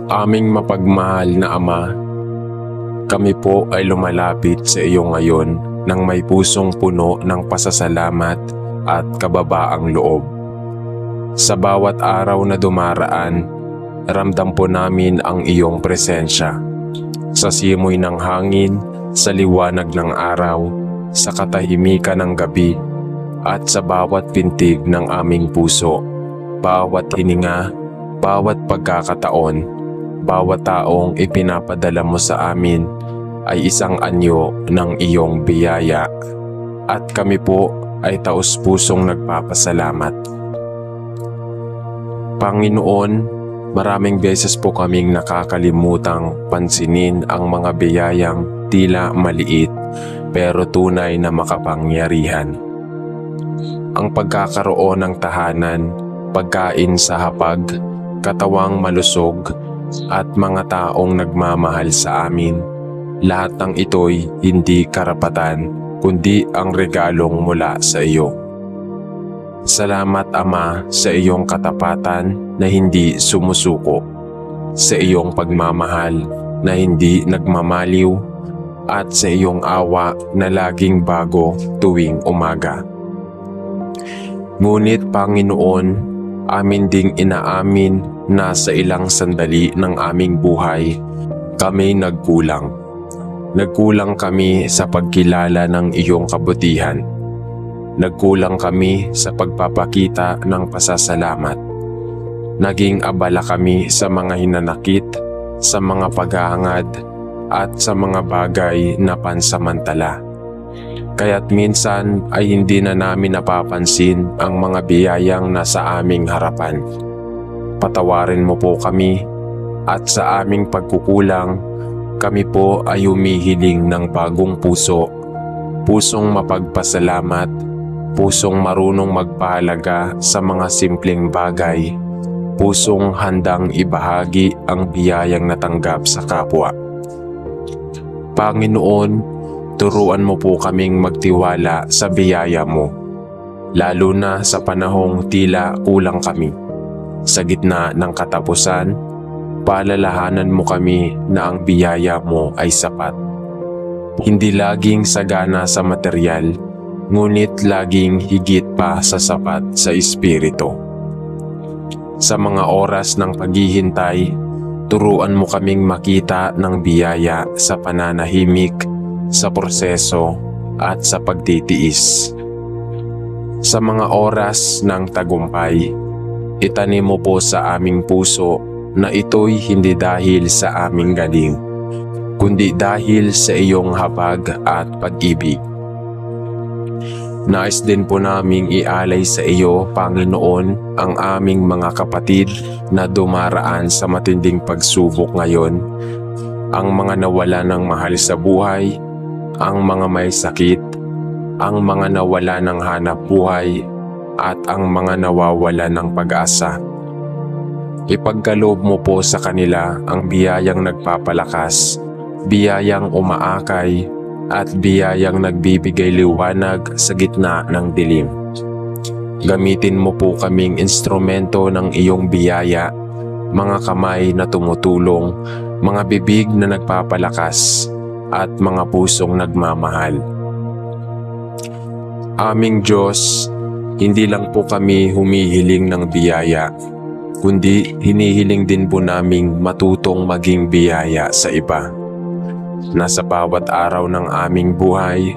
Aming mapagmahal na Ama, kami po ay lumalapit sa iyo ngayon ng may pusong puno ng pasasalamat at kababaang loob. Sa bawat araw na dumaraan, ramdam po namin ang iyong presensya. Sa simoy ng hangin, sa liwanag ng araw, sa katahimikan ng gabi, at sa bawat pintig ng aming puso, bawat hininga, bawat pagkakataon, bawat taong ipinapadala mo sa amin ay isang anyo ng iyong biyaya, at kami po ay taos-pusong nagpapasalamat. Panginoon, maraming beses po kaming nakakalimutang pansinin ang mga biyayang tila maliit pero tunay na makapangyarihan. Ang pagkakaroon ng tahanan, pagkain sa hapag, katawang malusog, at mga taong nagmamahal sa amin. Lahat ng ito'y hindi karapatan, kundi ang regalong mula sa iyo. Salamat Ama sa iyong katapatan na hindi sumusuko, sa iyong pagmamahal na hindi nagmamaliw, at sa iyong awa na laging bago tuwing umaga. Ngunit Panginoon, amin ding inaamin na sa ilang sandali ng aming buhay, kami nagkulang. Nagkulang kami sa pagkilala ng iyong kabutihan. Nagkulang kami sa pagpapakita ng pasasalamat. Naging abala kami sa mga hinanakit, sa mga paghahangad, at sa mga bagay na pansamantala. Kaya't minsan ay hindi na namin napapansin ang mga biyayang nasa aming harapan. Patawarin mo po kami, at sa aming pagkukulang, kami po ay humihiling ng bagong puso, pusong mapagpasalamat, pusong marunong magpahalaga sa mga simpleng bagay, pusong handang ibahagi ang biyayang natanggap sa kapwa. Panginoon, turuan mo po kaming magtiwala sa biyaya mo, lalo na sa panahong tila kulang kami. Sa gitna ng katapusan, paalalahanan mo kami na ang biyaya mo ay sapat. Hindi laging sagana sa material, ngunit laging higit pa sa sapat sa espiritu. Sa mga oras ng paghihintay, turuan mo kaming makita ng biyaya sa pananahimik, sa proseso, at sa pagtitiis. Sa mga oras ng tagumpay, itanim mo po sa aming puso na ito'y hindi dahil sa aming galing, kundi dahil sa iyong habag at pag-ibig. Nais din po naming ialay sa iyo, Panginoon, ang aming mga kapatid na dumaraan sa matinding pagsubok ngayon, ang mga nawala ng mahal sa buhay, ang mga may sakit, ang mga nawala ng hanap buhay, at ang mga nawawala ng pag-asa. Ipagkaloob mo po sa kanila ang biyayang nagpapalakas, biyayang umaakay, at biyayang nagbibigay liwanag sa gitna ng dilim. Gamitin mo po kaming instrumento ng iyong biyaya, mga kamay na tumutulong, mga bibig na nagpapalakas, at mga pusong nagmamahal. Aming Diyos, hindi lang po kami humihiling ng biyaya, kundi hinihiling din po naming matutong maging biyaya sa iba. Nasa bawat araw ng aming buhay,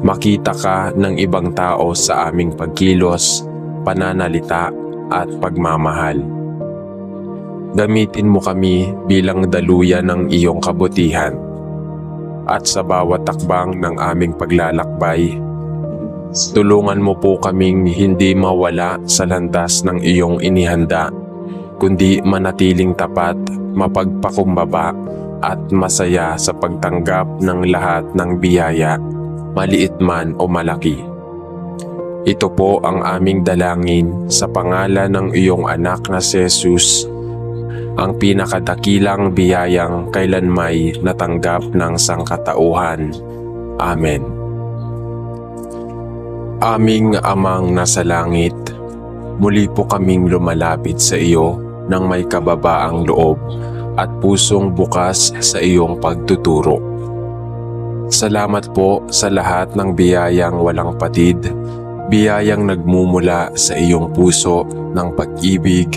makita ka ng ibang tao sa aming pagkilos, pananalita, at pagmamahal. Gamitin mo kami bilang daluyan ng iyong kabutihan. At sa bawat takbang ng aming paglalakbay, tulungan mo po kaming hindi mawala sa landas ng iyong inihanda, kundi manatiling tapat, mapagpakumbaba, at masaya sa pagtanggap ng lahat ng biyaya, maliit man o malaki. Ito po ang aming dalangin sa pangalan ng iyong anak na si Jesus, ang pinakadakilang biyayang kailanmay natanggap ng sangkatauhan. Amen. Aming Amang nasa langit, muli po kaming lumalapit sa iyo ng may kababaang loob at pusong bukas sa iyong pagtuturo. Salamat po sa lahat ng biyayang walang patid, biyayang nagmumula sa iyong puso ng pag-ibig,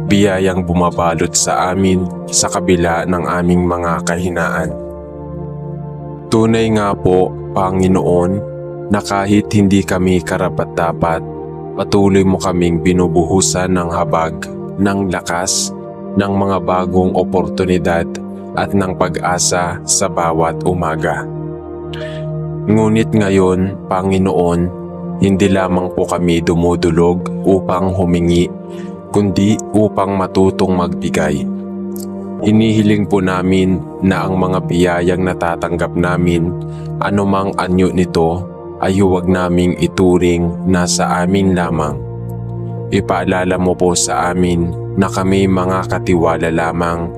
biyayang bumabalot sa amin sa kabila ng aming mga kahinaan. Tunay nga po, Panginoon, na kahit hindi kami karapat-dapat, patuloy mo kaming binubuhusan ng habag, ng lakas, ng mga bagong oportunidad at ng pag-asa sa bawat umaga. Ngunit ngayon, Panginoon, hindi lamang po kami dumudulog upang humingi, kundi upang matutong magbigay. Hinihiling po namin na ang mga biyayang natatanggap namin, anumang anyo nito, ay huwag naming ituring na sa amin lamang. Ipaalala mo po sa amin na kami mga katiwala lamang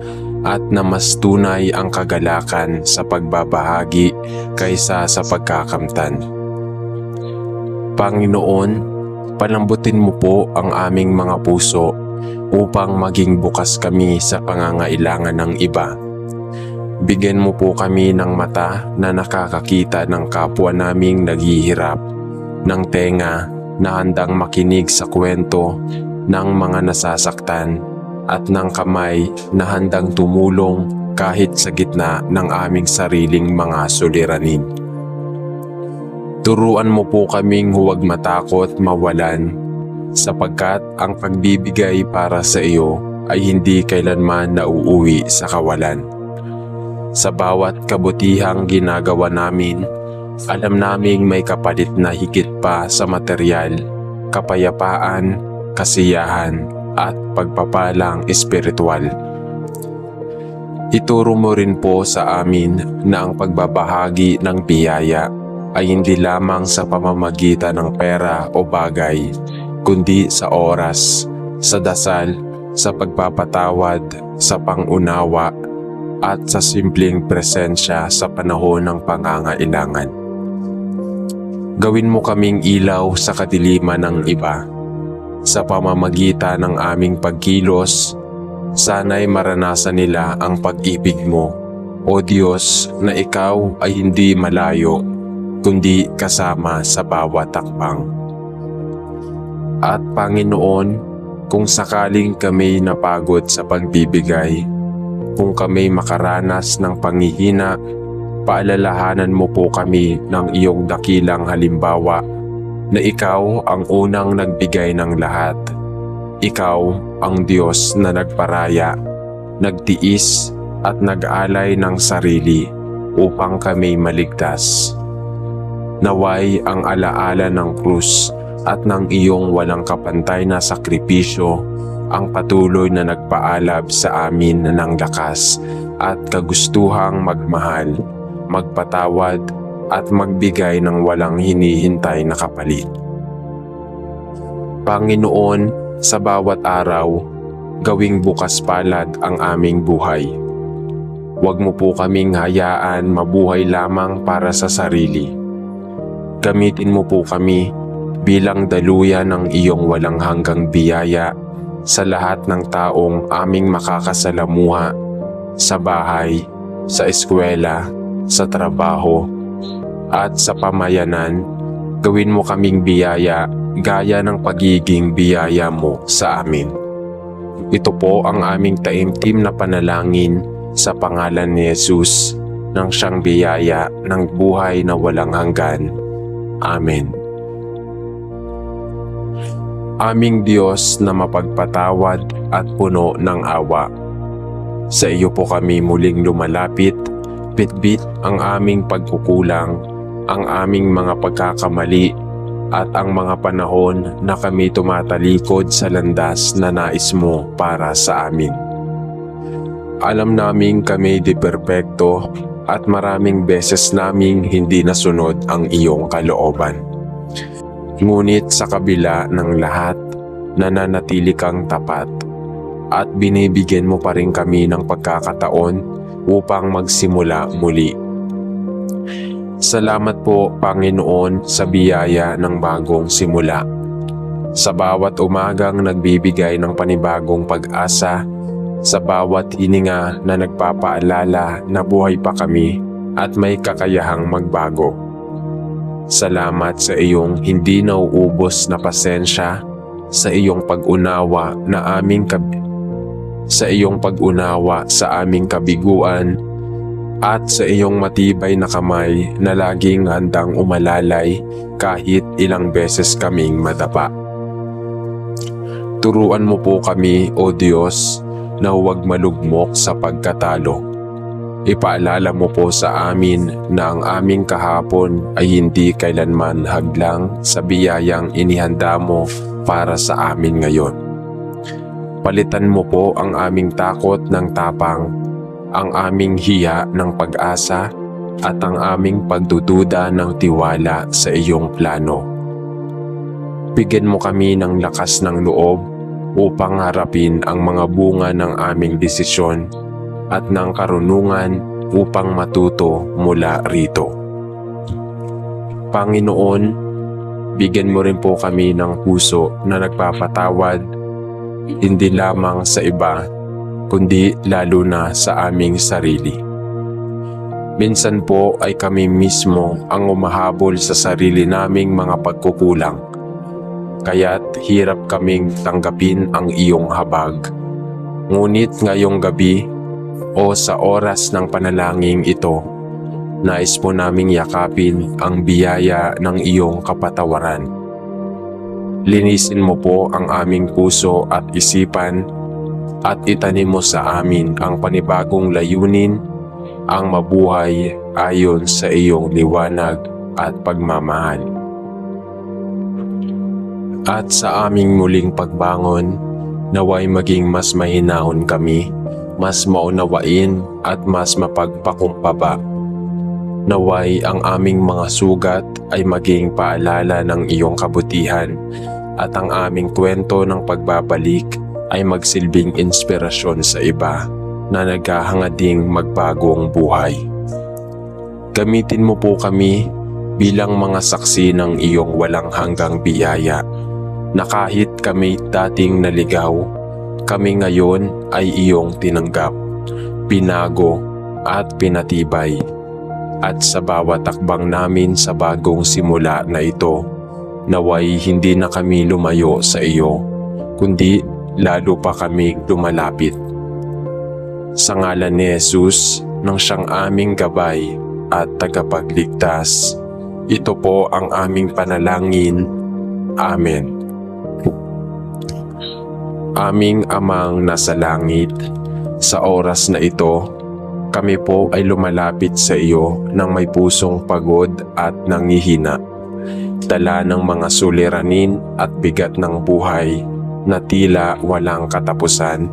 at na mas tunay ang kagalakan sa pagbabahagi kaysa sa pagkakamtan. Panginoon, palambutin mo po ang aming mga puso upang maging bukas kami sa pangangailangan ng iba. Bigyan mo po kami ng mata na nakakakita ng kapwa naming naghihirap, ng tenga na handang makinig sa kwento ng mga nasasaktan, at ng kamay na handang tumulong kahit sa gitna ng aming sariling mga suliranin. Turuan mo po kaming huwag matakot mawalan, sapagkat ang pagbibigay para sa iyo ay hindi kailanman nauuwi sa kawalan. Sa bawat kabutihang ginagawa namin, alam naming may kapalit na higit pa sa material, kapayapaan, kasiyahan, at pagpapalang espiritual. Ituro mo rin po sa amin na ang pagbabahagi ng biyaya ay hindi lamang sa pamamagitan ng pera o bagay, kundi sa oras, sa dasal, sa pagpapatawad, sa pangunawa, at sa simpleng presensya sa panahon ng pangangailangan. Gawin mo kaming ilaw sa kadiliman ng iba. Sa pamamagitan ng aming pagkilos, sana'y maranasan nila ang pag-ibig mo, O Diyos, na ikaw ay hindi malayo, kundi kasama sa bawat takbang. At Panginoon, kung sakaling kami napagod sa pagbibigay, kung kami makaranas ng panghihina, paalalahanan mo po kami ng iyong dakilang halimbawa na ikaw ang unang nagbigay ng lahat. Ikaw ang Diyos na nagparaya, nagtiis at nag-alay ng sarili upang kami maligtas. Naway ang alaala ng krus at ng iyong walang kapantay na sakripisyo ang patuloy na nagpaalab sa amin ng lakas at kagustuhang magmahal, magpatawad at magbigay ng walang hinihintay na kapalit. Panginoon, sa bawat araw, gawing bukas palad ang aming buhay. Huwag mo po kaming hayaan mabuhay lamang para sa sarili. Gamitin mo po kami bilang daluyan ng iyong walang hanggang biyaya sa lahat ng taong aming makakasalamuha, sa bahay, sa eskwela, sa trabaho, at sa pamayanan. Gawin mo kaming biyaya gaya ng pagiging biyaya mo sa amin. Ito po ang aming taimtim na panalangin sa pangalan ni Jesus, nang siyang biyaya ng buhay na walang hanggan. Amen. Aming Diyos na mapagpatawad at puno ng awa, sa iyo po kami muling lumalapit, bitbit ang aming pagkukulang, ang aming mga pagkakamali, at ang mga panahon na kami tumatalikod sa landas na nais mo para sa amin. Alam naming kami di perpekto at maraming beses naming hindi nasunod ang iyong kalooban. Ngunit sa kabila ng lahat, nananatili kang tapat at binibigyan mo pa rin kami ng pagkakataon upang magsimula muli. Salamat po, Panginoon, sa biyaya ng bagong simula. Sa bawat umagang nagbibigay ng panibagong pag-asa, sa bawat hininga na nagpapaalala na buhay pa kami at may kakayahang magbago. Salamat sa iyong hindi nauubos na pasensya, sa iyong pag-unawa sa aming kabiguan, at sa iyong matibay na kamay na laging handang umalalay kahit ilang beses kaming madapa. Turuan mo po kami, O Diyos, na huwag malugmok sa pagkatalo. Ipaalala mo po sa amin na ang aming kahapon ay hindi kailanman hadlang sa biyayang inihanda mo para sa amin ngayon. Palitan mo po ang aming takot ng tapang, ang aming hiya ng pag-asa, at ang aming pagdududa ng tiwala sa iyong plano. Bigyan mo kami ng lakas ng loob upang harapin ang mga bunga ng aming desisyon at ng karunungan upang matuto mula rito. Panginoon, bigyan mo rin po kami ng puso na nagpapatawad, hindi lamang sa iba, kundi lalo na sa aming sarili. Minsan po ay kami mismo ang umahabol sa sarili naming mga pagkukulang, kaya't hirap kaming tanggapin ang iyong habag. Ngunit ngayong gabi o sa oras ng panalangin ito, nais po naming yakapin ang biyaya ng iyong kapatawaran. Linisin mo po ang aming puso at isipan at itanim mo sa amin ang panibagong layunin, ang mabuhay ayon sa iyong liwanag at pagmamahal. At sa aming muling pagbangon, naway maging mas mahinahon kami, mas maunawain at mas mapagpakumbaba. Naway ang aming mga sugat ay maging paalala ng iyong kabutihan at ang aming kwento ng pagbabalik ay magsilbing inspirasyon sa iba na naghahangading magbagong buhay. Gamitin mo po kami bilang mga saksi ng iyong walang hanggang biyaya, na kahit kami dating naligaw, kami ngayon ay iyong tinanggap, pinago at pinatibay. At sa bawat takbang namin sa bagong simula na ito, naway hindi na kami lumayo sa iyo, kundi lalo pa kami lumalapit. Sa ngalan ni Jesus, nang siyang aming gabay at tagapagligtas, ito po ang aming panalangin. Amen. Aming Amang nasa langit, sa oras na ito, kami po ay lumalapit sa iyo ng may pusong pagod at nangihina, dala ng mga suliranin at bigat ng buhay na tila walang katapusan.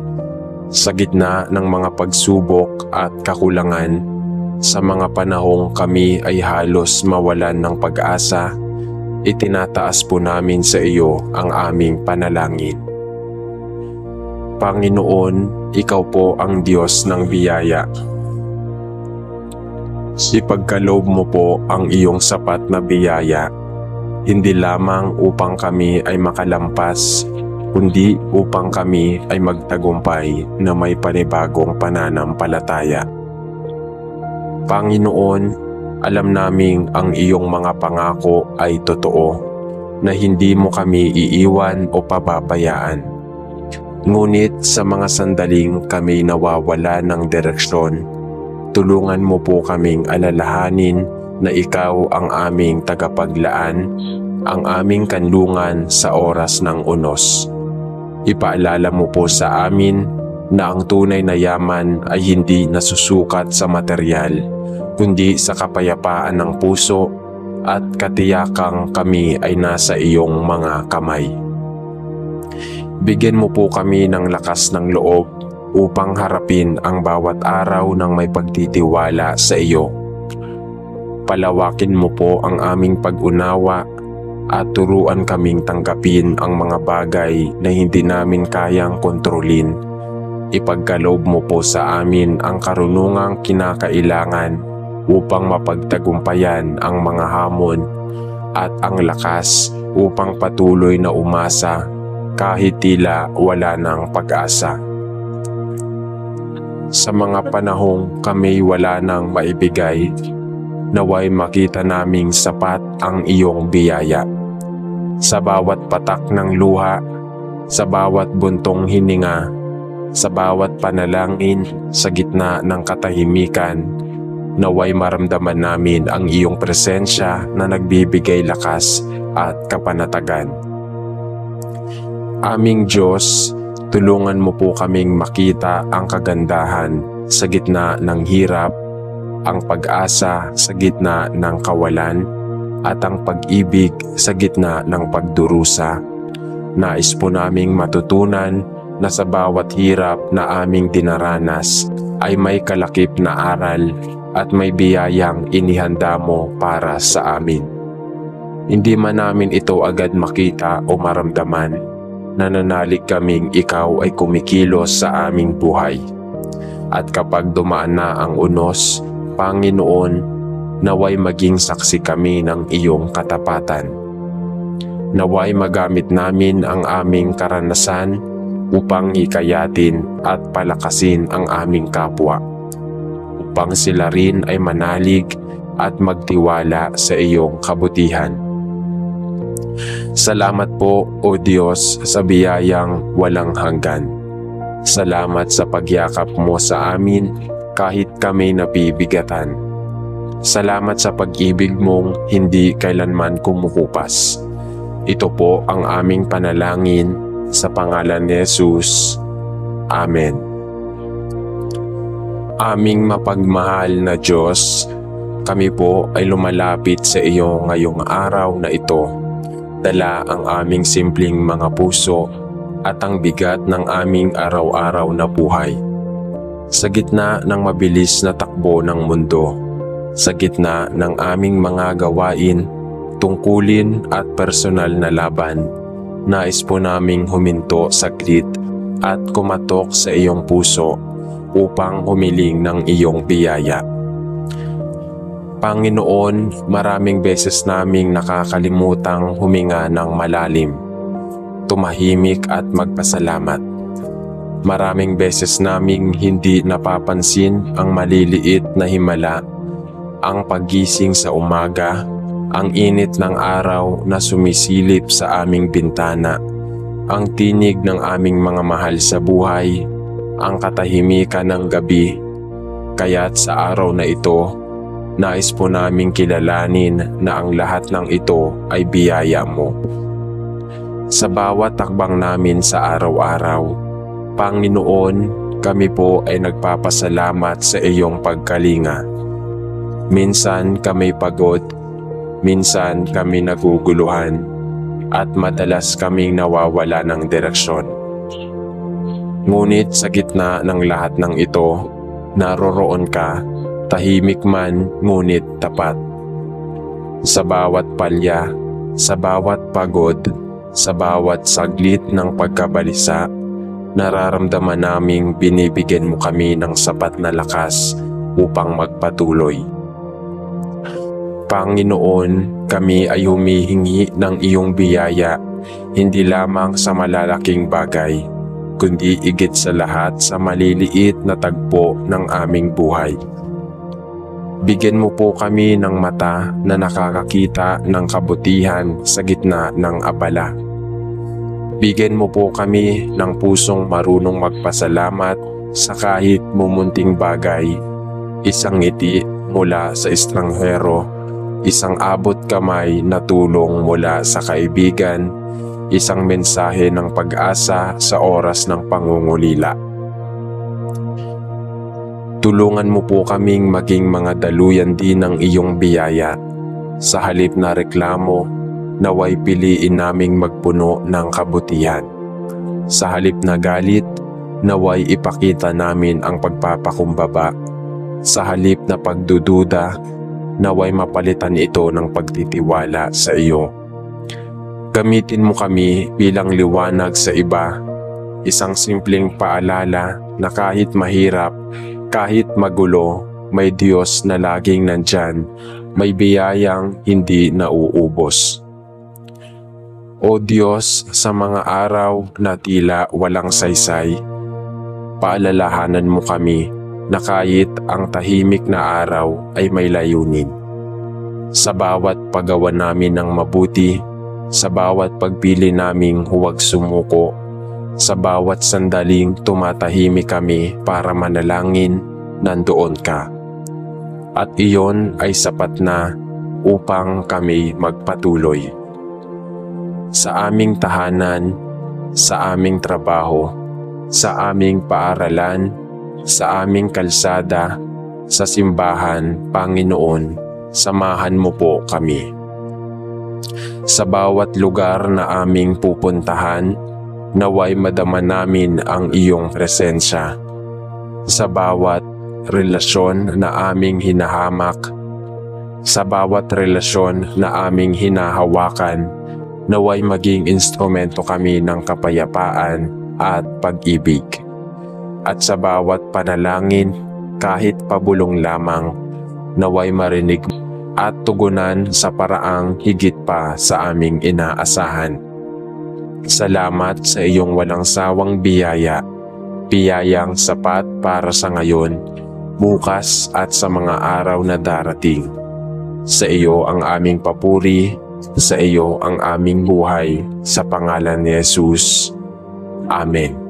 Sa gitna ng mga pagsubok at kakulangan, sa mga panahong kami ay halos mawalan ng pag-asa, itinataas po namin sa iyo ang aming panalangin. Panginoon, ikaw po ang Diyos ng biyaya. Ipagkaloob mo po ang iyong sapat na biyaya, hindi lamang upang kami ay makalampas, kundi upang kami ay magtagumpay na may panibagong pananampalataya. Panginoon, alam naming ang iyong mga pangako ay totoo, na hindi mo kami iiwan o pababayaan. Ngunit sa mga sandaling kami nawawala ng direksyon, tulungan mo po kaming alalahanin na ikaw ang aming tagapaglaan, ang aming kanlungan sa oras ng unos. Ipaalala mo po sa amin na ang tunay na yaman ay hindi nasusukat sa materyal, kundi sa kapayapaan ng puso at katiyakang kami ay nasa iyong mga kamay. Bigyan mo po kami ng lakas ng loob upang harapin ang bawat araw ng may pagtitiwala sa iyo. Palawakin mo po ang aming pag-unawa at turuan kaming tanggapin ang mga bagay na hindi namin kayang kontrolin. Ipagkaloob mo po sa amin ang karunungang kinakailangan upang mapagtagumpayan ang mga hamon at ang lakas upang patuloy na umasa kahit tila wala ng pag-asa. sa mga panahong kami wala nang maibigay, naway makita naming sapat ang iyong biyaya. Sa bawat patak ng luha, sa bawat buntong hininga, sa bawat panalangin sa gitna ng katahimikan, naway maramdaman namin ang iyong presensya na nagbibigay lakas at kapanatagan. Aming Diyos, tulungan mo po kaming makita ang kagandahan sa gitna ng hirap, ang pag-asa sa gitna ng kawalan, at ang pag-ibig sa gitna ng pagdurusa. Nais po naming matutunan na sa bawat hirap na aming dinaranas ay may kalakip na aral at may biyayang inihanda mo para sa amin. Hindi man namin ito agad makita o maramdaman, nananalig kaming ikaw ay kumikilos sa aming buhay. At kapag dumaan na ang unos, Panginoon, naway maging saksi kami ng iyong katapatan. Naway magamit namin ang aming karanasan upang hikayatin at palakasin ang aming kapwa, upang sila rin ay manalig at magtiwala sa iyong kabutihan. Salamat po, O Diyos, sa biyayang walang hanggan. Salamat sa pagyakap mo sa amin kahit kami napibigatan. Salamat sa pag-ibig mong hindi kailanman kumukupas. Ito po ang aming panalangin sa pangalan ni Jesus. Amen. Aming mapagmahal na Diyos, kami po ay lumalapit sa iyo ngayong araw na ito. Dala ang aming simpleng mga puso at ang bigat ng aming araw-araw na buhay. Sa gitna ng mabilis na takbo ng mundo, sa gitna ng aming mga gawain, tungkulin at personal na laban, nais po naming huminto saglit at kumatok sa iyong puso upang humiling ng iyong biyaya. Panginoon, maraming beses naming nakakalimutang huminga ng malalim, tumahimik at magpasalamat. Maraming beses naming hindi napapansin ang maliliit na himala, ang paggising sa umaga, ang init ng araw na sumisilip sa aming bintana, ang tinig ng aming mga mahal sa buhay, ang katahimikan ng gabi. Kaya't sa araw na ito, nais po naming kilalanin na ang lahat ng ito ay biyaya mo. Sa bawat takbang namin sa araw-araw, Panginoon, kami po ay nagpapasalamat sa iyong pagkalinga. Minsan kami pagod, minsan kami naguguluhan, at madalas kaming nawawala ng direksyon. Ngunit sa gitna ng lahat ng ito, naroroon ka, tahimik man ngunit tapat. Sa bawat palya, sa bawat pagod, sa bawat saglit ng pagkabalisa, nararamdaman naming binibigyan mo kami ng sapat na lakas upang magpatuloy. Panginoon, kami ay humihingi ng iyong biyaya, hindi lamang sa malalaking bagay, kundi higit sa lahat sa maliliit na tagpo ng aming buhay. Bigyan mo po kami ng mata na nakakakita ng kabutihan sa gitna ng abala. Bigyan mo po kami ng pusong marunong magpasalamat sa kahit mumunting bagay, isang ngiti mula sa estranghero, isang abot kamay na tulong mula sa kaibigan, isang mensahe ng pag-asa sa oras ng pangungulila. Tulungan mo po kaming maging mga daluyan din ng iyong biyaya. Sa halip na reklamo, naway piliin naming magpuno ng kabutihan. Sa halip na galit, naway ipakita namin ang pagpapakumbaba. Sa halip na pagdududa, naway mapalitan ito ng pagtitiwala sa iyo. Gamitin mo kami bilang liwanag sa iba, isang simpleng paalala na kahit mahirap, kahit magulo, may Diyos na laging nandyan, may biyayang hindi nauubos. O Diyos, sa mga araw na tila walang saysay, paalalahanan mo kami na kahit ang tahimik na araw ay may layunin. Sa bawat paggawa namin ng mabuti, sa bawat pagpili naming huwag sumuko, sa bawat sandaling tumatahimik kami para manalangin, nandoon ka. At iyon ay sapat na upang kami magpatuloy. Sa aming tahanan, sa aming trabaho, sa aming paaralan, sa aming kalsada, sa simbahan, Panginoon, samahan mo po kami. Sa bawat lugar na aming pupuntahan, naway madama namin ang iyong presensya. Sa bawat relasyon na aming hinahamak, sa bawat relasyon na aming hinahawakan, naway maging instrumento kami ng kapayapaan at pag-ibig. At sa bawat panalangin, kahit pabulong lamang, naway marinig at tugunan sa paraang higit pa sa aming inaasahan. Salamat sa iyong walang sawang biyaya, biyayang sapat para sa ngayon, bukas at sa mga araw na darating. Sa iyo ang aming papuri, sa iyo ang aming buhay, sa pangalan ni Jesus. Amen.